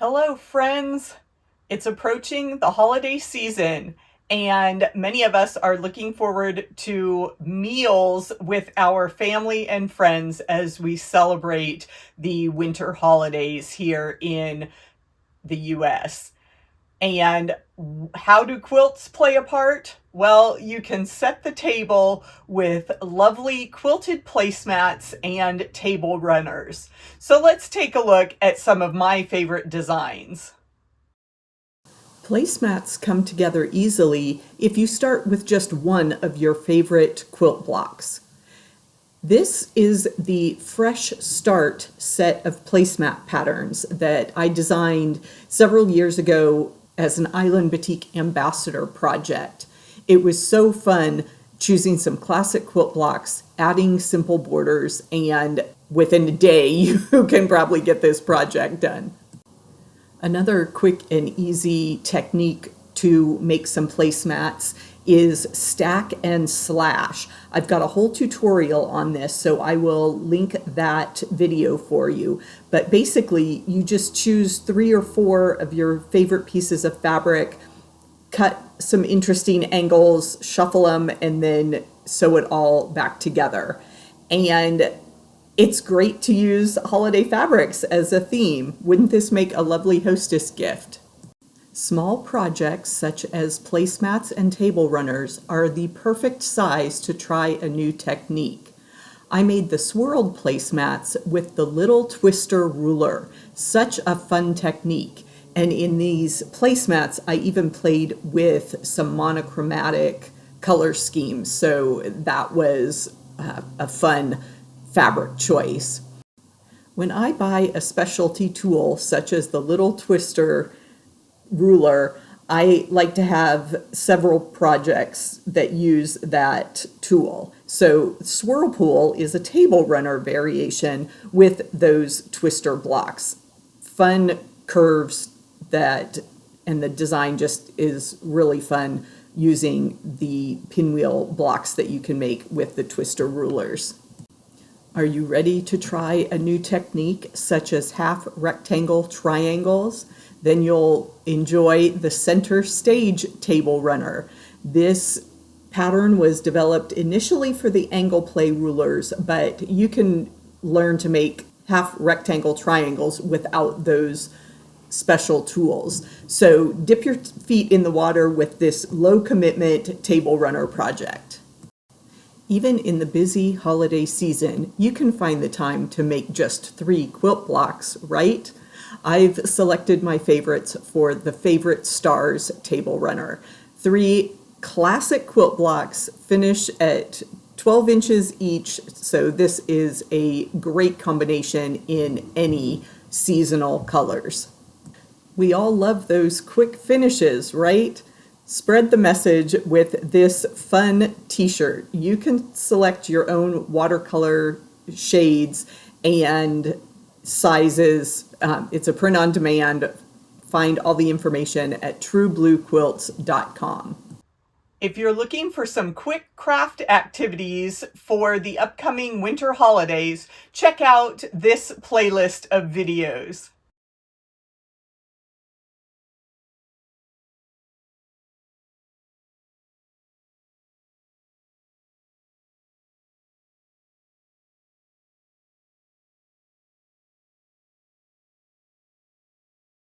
Hello, friends. It's approaching the holiday season, and many of us are looking forward to meals with our family and friends as we celebrate the winter holidays here in the US. And how do quilts play a part? Well, you can set the table with lovely quilted placemats and table runners. So let's take a look at some of my favorite designs. Placemats come together easily if you start with just one of your favorite quilt blocks. This is the Fresh Start set of placemat patterns that I designed several years ago as an Island Batik Ambassador project. It was so fun choosing some classic quilt blocks, adding simple borders, and within a day you can probably get this project done. Another quick and easy technique to make some placemats is stack and slash. I've got a whole tutorial on this, so I will link that video for you. But basically, you just choose 3 or 4 of your favorite pieces of fabric, cut some interesting angles, shuffle them, and then sew it all back together. And it's great to use holiday fabrics as a theme. Wouldn't this make a lovely hostess gift? Small projects such as placemats and table runners are the perfect size to try a new technique. I made the swirled placemats with the little twister ruler. Such a fun technique. And in these placemats, I even played with some monochromatic color schemes. So that was a fun fabric choice. When I buy a specialty tool such as the little twister ruler, I like to have several projects that use that tool. So Swirlpool is a table runner variation with those twister blocks. Fun curves and the design just is really fun using the pinwheel blocks that you can make with the twister rulers. Are you ready to try a new technique such as half rectangle triangles? Then you'll enjoy the center stage table runner. This pattern was developed initially for the angle play rulers, but you can learn to make half rectangle triangles without those special tools. So dip your feet in the water with this low commitment table runner project. Even in the busy holiday season, you can find the time to make just 3 quilt blocks, right? I've selected my favorites for the Favorite Stars table runner. 3 classic quilt blocks finish at 12 inches each, so this is a great combination in any seasonal colors. We all love those quick finishes, right? Spread the message with this fun t-shirt. You can select your own watercolor shades and sizes. It's a print on demand. Find all the information at truebluequilts.com. If you're looking for some quick craft activities for the upcoming winter holidays, check out this playlist of videos.